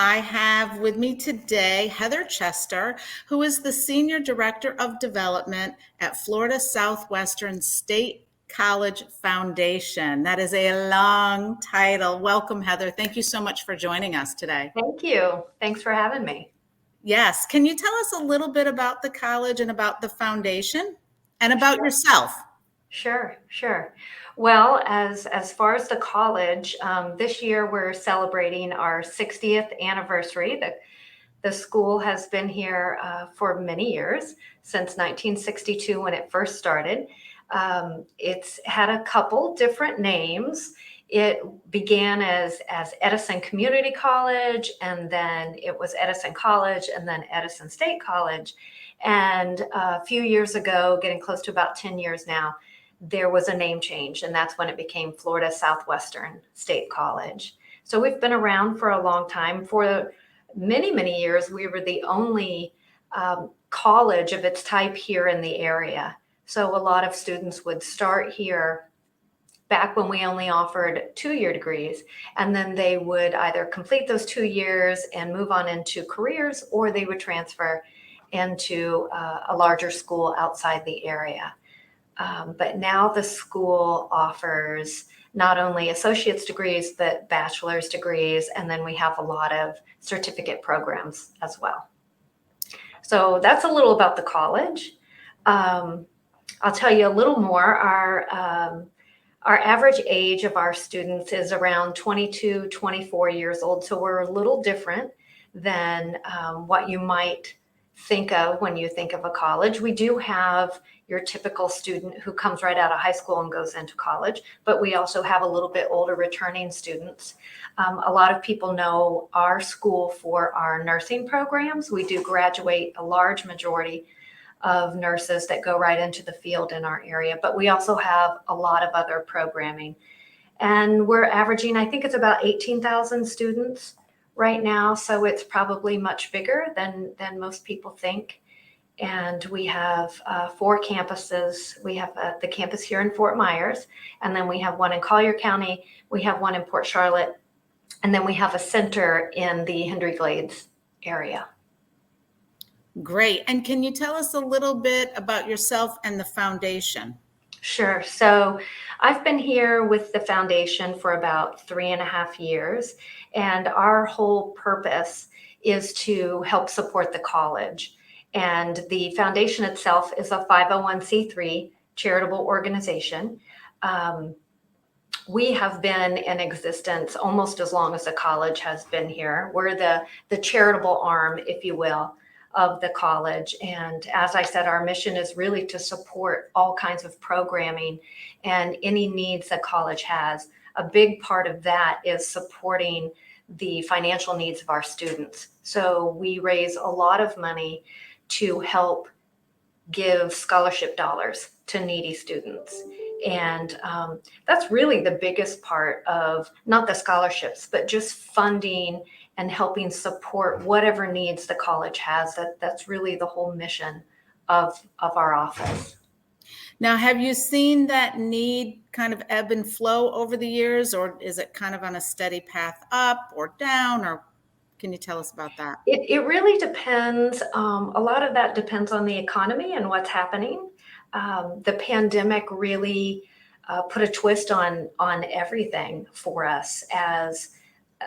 I have with me today Heather Chester, who is the Senior Director of Development at Florida Southwestern State College Foundation. That is a long title. Welcome, Heather. Thank you so much for joining us today. Thank you. Thanks for having me. Yes. Can you tell us a little bit about the college and about the foundation and about yourself? Sure. Well, as far as the college, this year we're celebrating our 60th anniversary. The school has been here for many years, since 1962 when it first started. It's had a couple different names. It began as Edison Community College, and then it was Edison College, and then Edison State College. And a few years ago, getting close to about 10 years now, there was a name change, and that's when it became Florida Southwestern State College. So we've been around for a long time. For many years, we were the only college of its type here in the area. So a lot of students would start here back when we only offered 2-year degrees, and then they would either complete those 2 years and move on into careers, or they would transfer into a larger school outside the area. But now the school offers not only associate's degrees, but bachelor's degrees, and then we have a lot of certificate programs as well. So that's a little about the college. I'll tell you a little more. Our average age of our students is around 22, 24 years old, so we're a little different than what you might think of when you think of a college. We do have your typical student who comes right out of high school and goes into college, but we also have a little bit older returning students. A lot of people know our school for our nursing programs. We do graduate a large majority of nurses that go right into the field in our area, but we also have a lot of other programming. And we're averaging, I think it's about 18,000 students right now, so it's probably much bigger than most people think. And we have 4 campuses. We have the campus here in Fort Myers, and then we have one in Collier County, we have one in Port Charlotte, and then we have a center in the Hendry Glades area. Great. And can you tell us a little bit about yourself and the foundation? Sure. So I've been here with the foundation for about 3.5 years, and our whole purpose is to help support the college. And the foundation itself is a 501c3 charitable organization. We have been in existence almost as long as the college has been here. We're the charitable arm, if you will, of the college. And as I said, our mission is really to support all kinds of programming and any needs that college has. A big part of that is supporting the financial needs of our students. So we raise a lot of money to help give scholarship dollars to needy students. And that's really the biggest part of not the scholarships, but just funding and helping support whatever needs the college has. That's really the whole mission of our office. Now, have you seen that need kind of ebb and flow over the years, or is it kind of on a steady path up or down, or can you tell us about that? It really depends. A lot of that depends on the economy and what's happening. The pandemic really put a twist on everything for us, as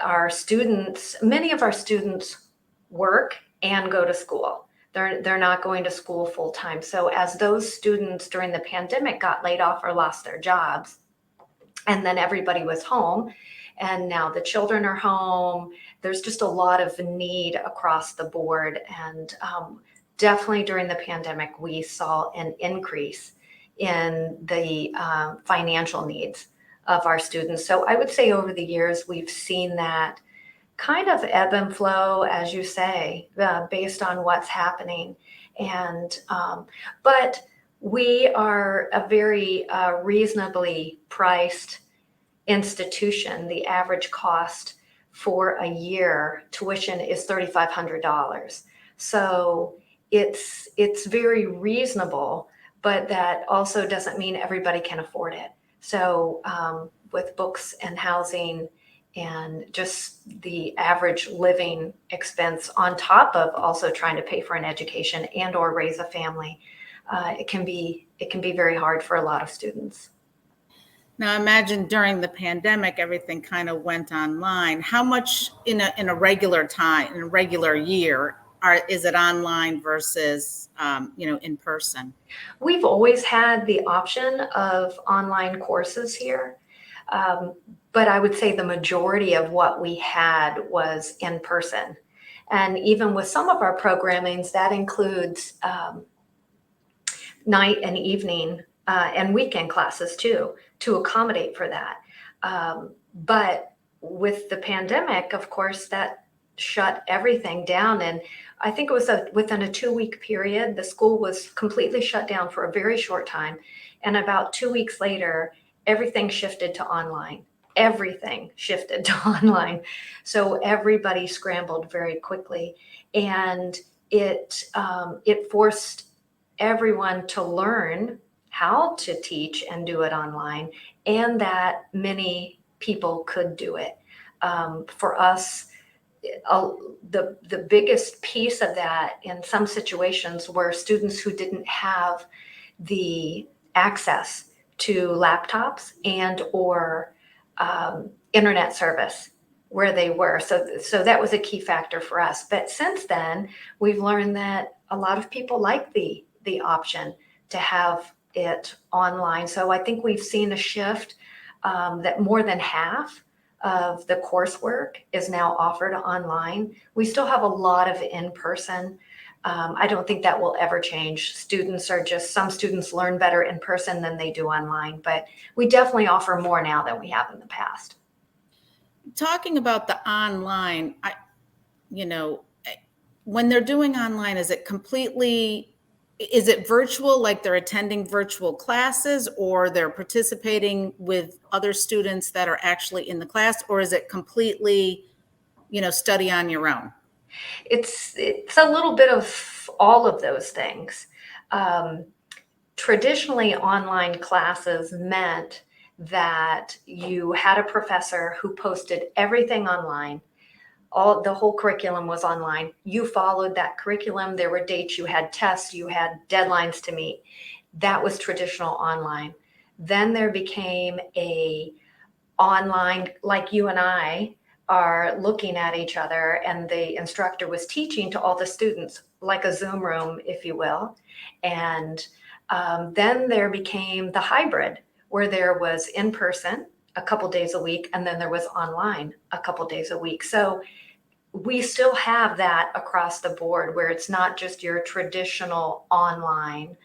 our students, many of our students work and go to school. They're not going to school full time. So as those students during the pandemic got laid off or lost their jobs, and then everybody was home, and now the children are home, there's just a lot of need across the board. And definitely during the pandemic, we saw an increase in the financial needs of our students. So I would say over the years, we've seen that kind of ebb and flow, as you say, based on what's happening. And but we are a very reasonably priced institution. The average cost for a year tuition is $3,500. So it's very reasonable, but that also doesn't mean everybody can afford it. So with books and housing and just the average living expense on top of also trying to pay for an education and or raise a family. It can be very hard for a lot of students. Now, imagine during the pandemic, everything kind of went online. How much in a regular time, in a regular year, is it online versus in person? We've always had the option of online courses here, um, but I would say the majority of what we had was in person. And even with some of our programmings, that includes night and evening and weekend classes too, to accommodate for that. But with the pandemic, of course, that shut everything down. And I think it was within a 2 week period, the school was completely shut down for a very short time. And about 2 weeks later, everything shifted to online. Everything shifted to online. So everybody scrambled very quickly. And it forced everyone to learn how to teach and do it online, and that many people could do it. For us, uh, the biggest piece of that in some situations were students who didn't have the access to laptops and or internet service where they were. So that was a key factor for us. But since then, we've learned that a lot of people like the option to have it online. So I think we've seen a shift that more than half of the coursework is now offered online. We still have a lot of in-person. I don't think that will ever change. Some students learn better in person than they do online, but we definitely offer more now than we have in the past. Talking about the online, you know, when they're doing online, is it virtual, like they're attending virtual classes, or they're participating with other students that are actually in the class, or is it completely, study on your own? It's a little bit of all of those things. Um, Traditionally, online classes meant that you had a professor who posted everything online. The whole curriculum was online. You followed that curriculum. There were dates, you had tests, you had deadlines to meet. That was traditional online. Then there became a online, like you and I are looking at each other, and the instructor was teaching to all the students, like a Zoom room, if you will. And then there became the hybrid, where there was in person a couple days a week, and then there was online a couple days a week. So we still have that across the board, where it's not just your traditional online,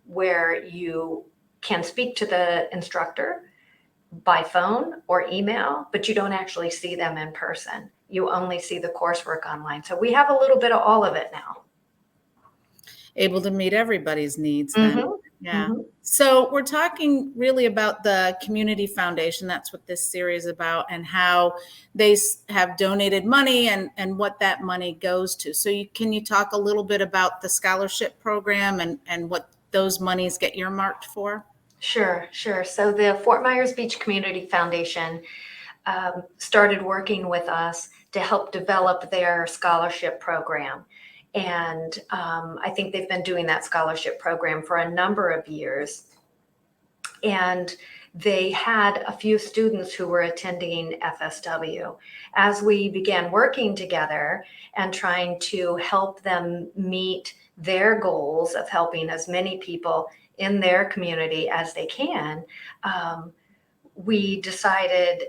where you can speak to the instructor by phone or email, but you don't actually see them in person. You only see the coursework online. So we have a little bit of all of it now. Able to meet everybody's needs then. Mm-hmm. Yeah. Mm-hmm. So we're talking really about the Community Foundation. That's what this series is about, and how they have donated money and what that money goes to. So can you talk a little bit about the scholarship program and what those monies get earmarked for? Sure, sure. So the Fort Myers Beach Community Foundation started working with us to help develop their scholarship program. And I think they've been doing that scholarship program for a number of years. And they had a few students who were attending FSW. As we began working together and trying to help them meet their goals of helping as many people in their community as they can, we decided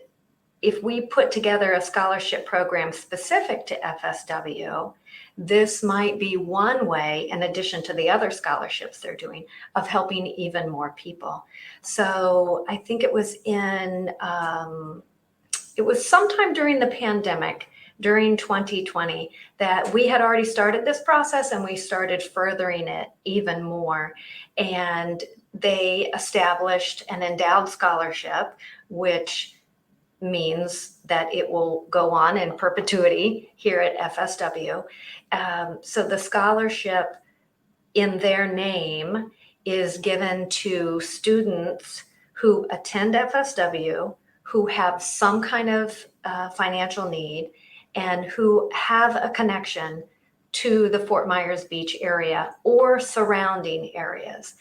if we put together a scholarship program specific to FSW, this might be one way, in addition to the other scholarships they're doing, of helping even more people. So I think it was sometime during the pandemic, during 2020, that we had already started this process, and we started furthering it even more. And they established an endowed scholarship, which means that it will go on in perpetuity here at FSW. So the scholarship in their name is given to students who attend FSW, who have some kind of financial need and who have a connection to the Fort Myers Beach area or surrounding areas.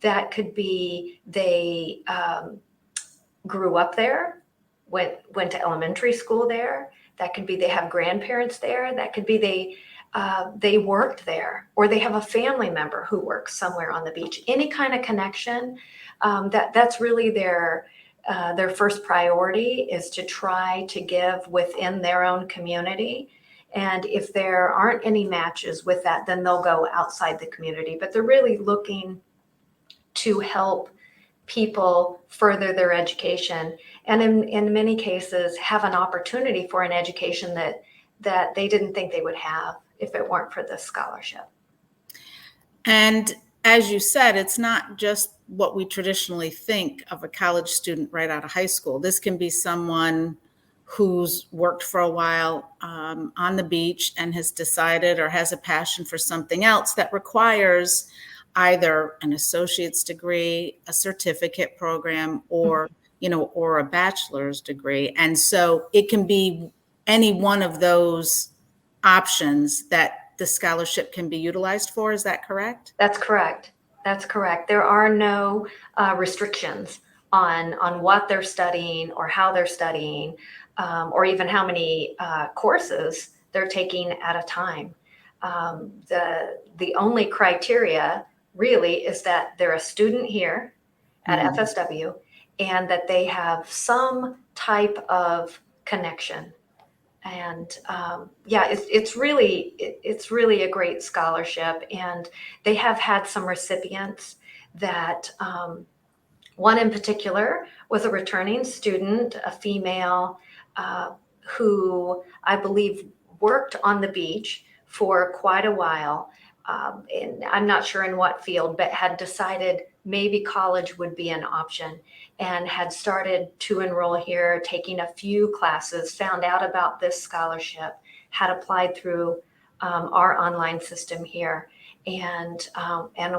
That could be they grew up there, went to elementary school there. That could be they have grandparents there. That could be they worked there, or they have a family member who works somewhere on the beach. Any kind of connection, that's really their first priority, is to try to give within their own community. And if there aren't any matches with that, then they'll go outside the community. But they're really looking to help people further their education, and in many cases have an opportunity for an education that they didn't think they would have if it weren't for this scholarship. And as you said, it's not just what we traditionally think of a college student right out of high school. This can be someone who's worked for a while on the beach and has decided or has a passion for something else that requires either an associate's degree, a certificate program, or or a bachelor's degree. And so it can be any one of those options that the scholarship can be utilized for. Is that correct? That's correct. That's correct. There are no restrictions on what they're studying or how they're studying, or even how many courses they're taking at a time. The only criteria really is that they're a student here at FSW, and that they have some type of connection. And it's really a great scholarship. And they have had some recipients that one in particular was a returning student, a female, who I believe worked on the beach for quite a while. And I'm not sure in what field, but had decided maybe college would be an option, and had started to enroll here, taking a few classes, found out about this scholarship, had applied through our online system here, and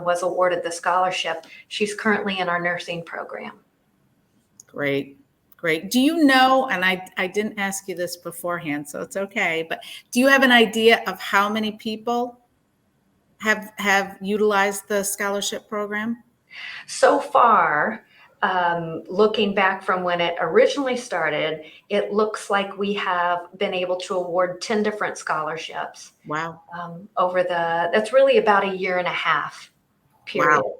was awarded the scholarship. She's currently in our nursing program. Great. Great. Do you know, and I didn't ask you this beforehand, so it's okay, but do you have an idea of how many people have utilized the scholarship program? So far, looking back from when it originally started, it looks like we have been able to award 10 different scholarships. Wow. That's really about a year and a half period. Wow.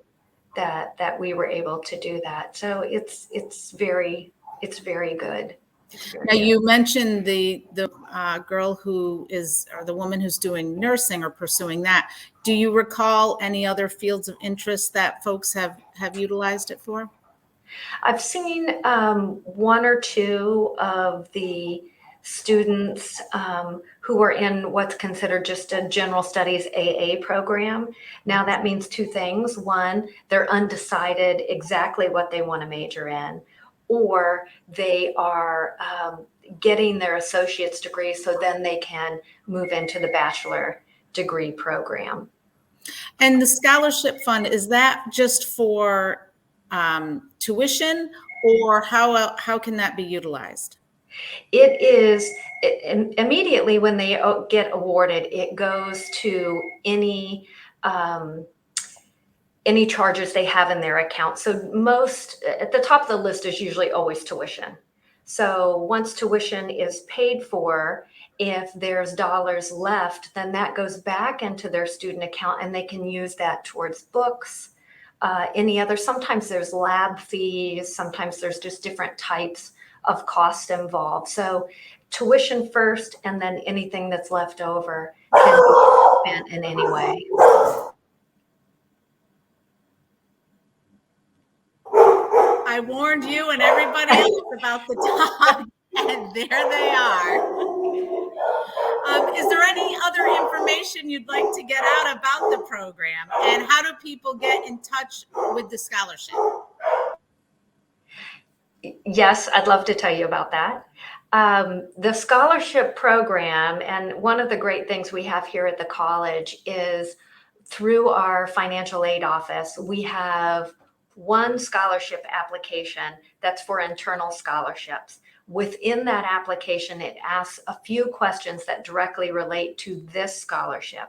that we were able to do that. So it's very good. Now, you mentioned the girl who is, or the woman who's doing nursing or pursuing that. Do you recall any other fields of interest that folks have utilized it for? I've seen one or two of the students who are in what's considered just a general studies AA program. Now that means two things. One, they're undecided exactly what they want to major in, or they are getting their associate's degree so then they can move into the bachelor degree program. And the scholarship fund, is that just for tuition, or how can that be utilized? It is immediately when they get awarded, it goes to any charges they have in their account. So most at the top of the list is usually always tuition. So once tuition is paid for, if there's dollars left, then that goes back into their student account, and they can use that towards books, any other. Sometimes there's lab fees, sometimes there's just different types of cost involved. So tuition first, and then anything that's left over can be spent in any way. I warned you and everybody else about the dog, and there they are. Is there any other information you'd like to get out about the program, and how do people get in touch with the scholarship? Yes, I'd love to tell you about that. The scholarship program, and one of the great things we have here at the college is through our financial aid office, we have one scholarship application that's for internal scholarships. Within that application, it asks a few questions that directly relate to this scholarship.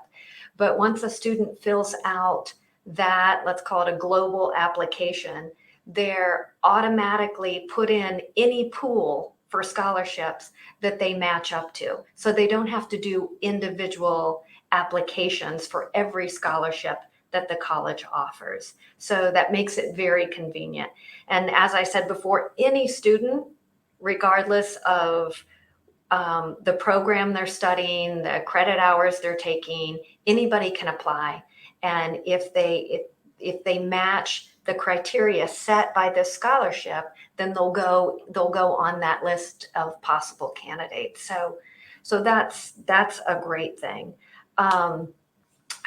But once a student fills out that, let's call it a global application, they're automatically put in any pool for scholarships that they match up to. So they don't have to do individual applications for every scholarship that the college offers. So that makes it very convenient. And as I said before, any student, regardless of the program they're studying, the credit hours they're taking, anybody can apply. And if they match the criteria set by this scholarship, then they'll go on that list of possible candidates. So that's a great thing.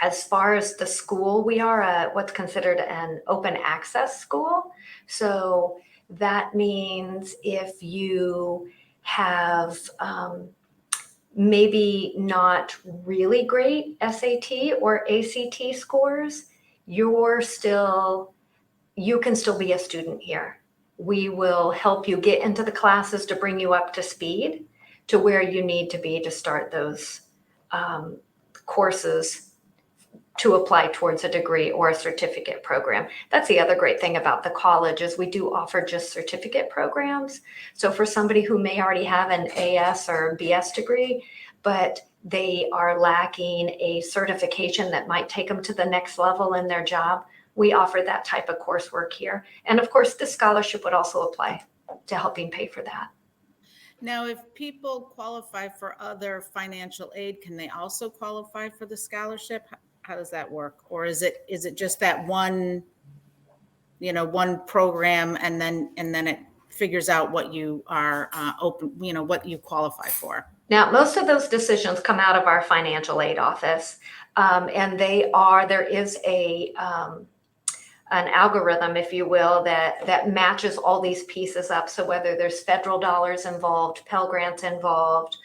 As far as the school, we are what's considered an open access school. So that means if you have maybe not really great SAT or ACT scores, you can still be a student here. We will help you get into the classes to bring you up to speed to where you need to be to start those courses to apply towards a degree or a certificate program. That's the other great thing about the college is we do offer just certificate programs. So for somebody who may already have an AS or BS degree, but they are lacking a certification that might take them to the next level in their job, we offer that type of coursework here. And of course, this scholarship would also apply to helping pay for that. Now, if people qualify for other financial aid, can they also qualify for the scholarship? How does that work? Or is it just that one program and then it figures out what you are open, what you qualify for? Now, most of those decisions come out of our financial aid office, and there is an algorithm, if you will, that matches all these pieces up. So whether there's federal dollars involved, Pell Grants involved,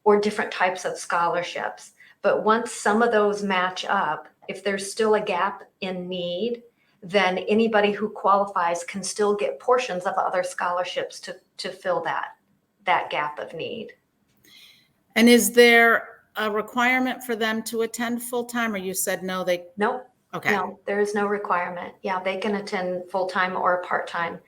or different types of scholarships. But once some of those match up, if there's still a gap in need, then anybody who qualifies can still get portions of other scholarships to fill that gap of need. And is there a requirement for them to attend full-time, or you said no? Nope. Okay. No, there is no requirement. Yeah, they can attend full-time or part-time.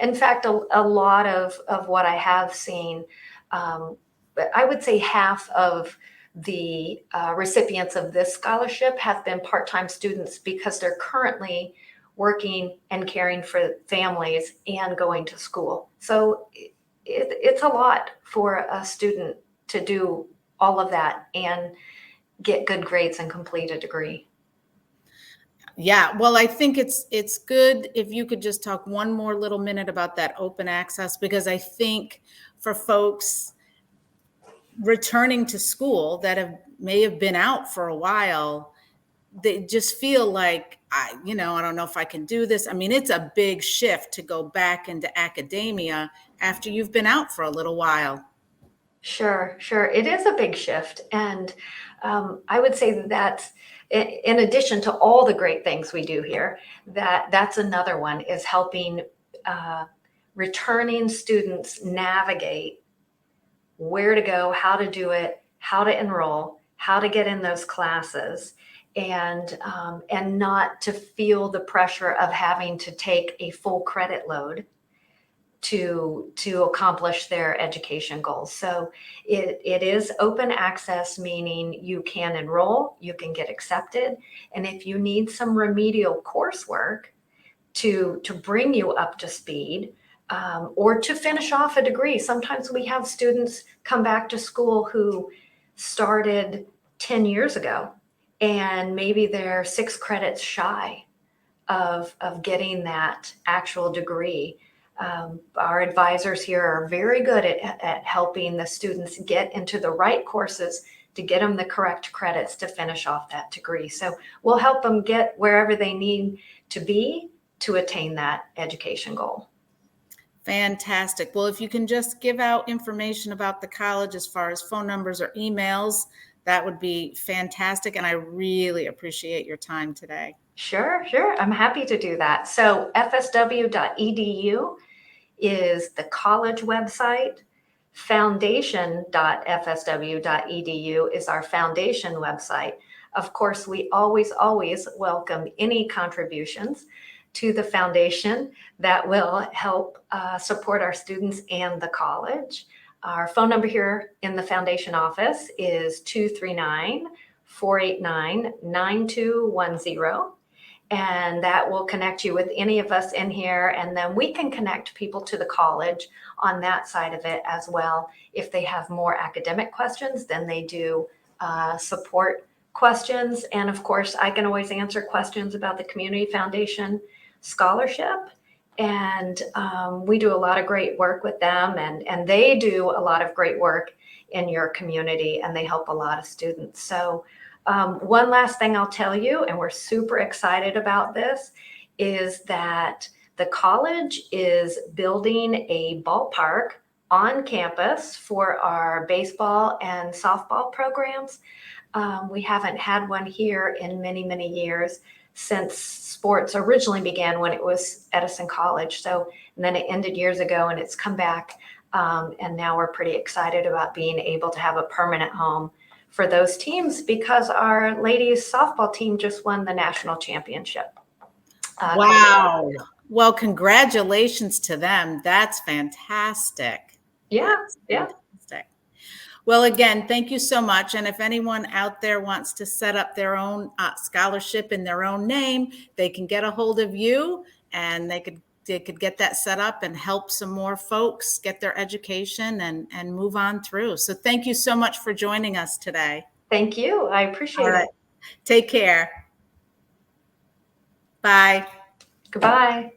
In fact, a lot of what I have seen, I would say half of the recipients of this scholarship have been part-time students because they're currently working and caring for families and going to school. So it's a lot for a student to do all of that and get good grades and complete a degree. Yeah, well, I think it's good if you could just talk one more little minute about that open access, because I think for folks returning to school that may have been out for a while, they just feel like, I don't know if I can do this. I mean, it's a big shift to go back into academia after you've been out for a little while. Sure. It is a big shift. And I would say that in addition to all the great things we do here, that's another one is helping returning students navigate where to go, how to do it, how to enroll, how to get in those classes, and not to feel the pressure of having to take a full credit load to accomplish their education goals. So it is open access, meaning you can enroll, you can get accepted, and if you need some remedial coursework to bring you up to speed, or to finish off a degree. Sometimes we have students come back to school who started 10 years ago, and maybe they're 6 credits shy of getting that actual degree. Our advisors here are very good at helping the students get into the right courses to get them the correct credits to finish off that degree. So we'll help them get wherever they need to be to attain that education goal. Fantastic. Well, if you can just give out information about the college as far as phone numbers or emails, that would be fantastic. And I really appreciate your time today. Sure, sure. I'm happy to do that. So fsw.edu is the college website. Foundation.fsw.edu is our foundation website. Of course, we always welcome any contributions to the foundation that will help support our students and the college. Our phone number here in the foundation office is 239-489-9210. And that will connect you with any of us in here. And then we can connect people to the college on that side of it as well. If they have more academic questions, then they do support questions. And of course, I can always answer questions about the Community Foundation Scholarship. And we do a lot of great work with them, and they do a lot of great work in your community, and they help a lot of students. So one last thing I'll tell you, and we're super excited about this, is that the college is building a ballpark on campus for our baseball and softball programs. We haven't had one here in many years, since sports originally began when it was Edison College. So, and then it ended years ago and it's come back. And now we're pretty excited about being able to have a permanent home for those teams, because our ladies softball team just won the national championship. Wow. Well, congratulations to them. That's fantastic. Yeah, That's yeah. fantastic. Well, again, thank you so much. And if anyone out there wants to set up their own scholarship in their own name, they can get a hold of you, and they could get that set up and help some more folks get their education and move on through. So thank you so much for joining us today. Thank you. I appreciate it. Take care. Bye. Goodbye.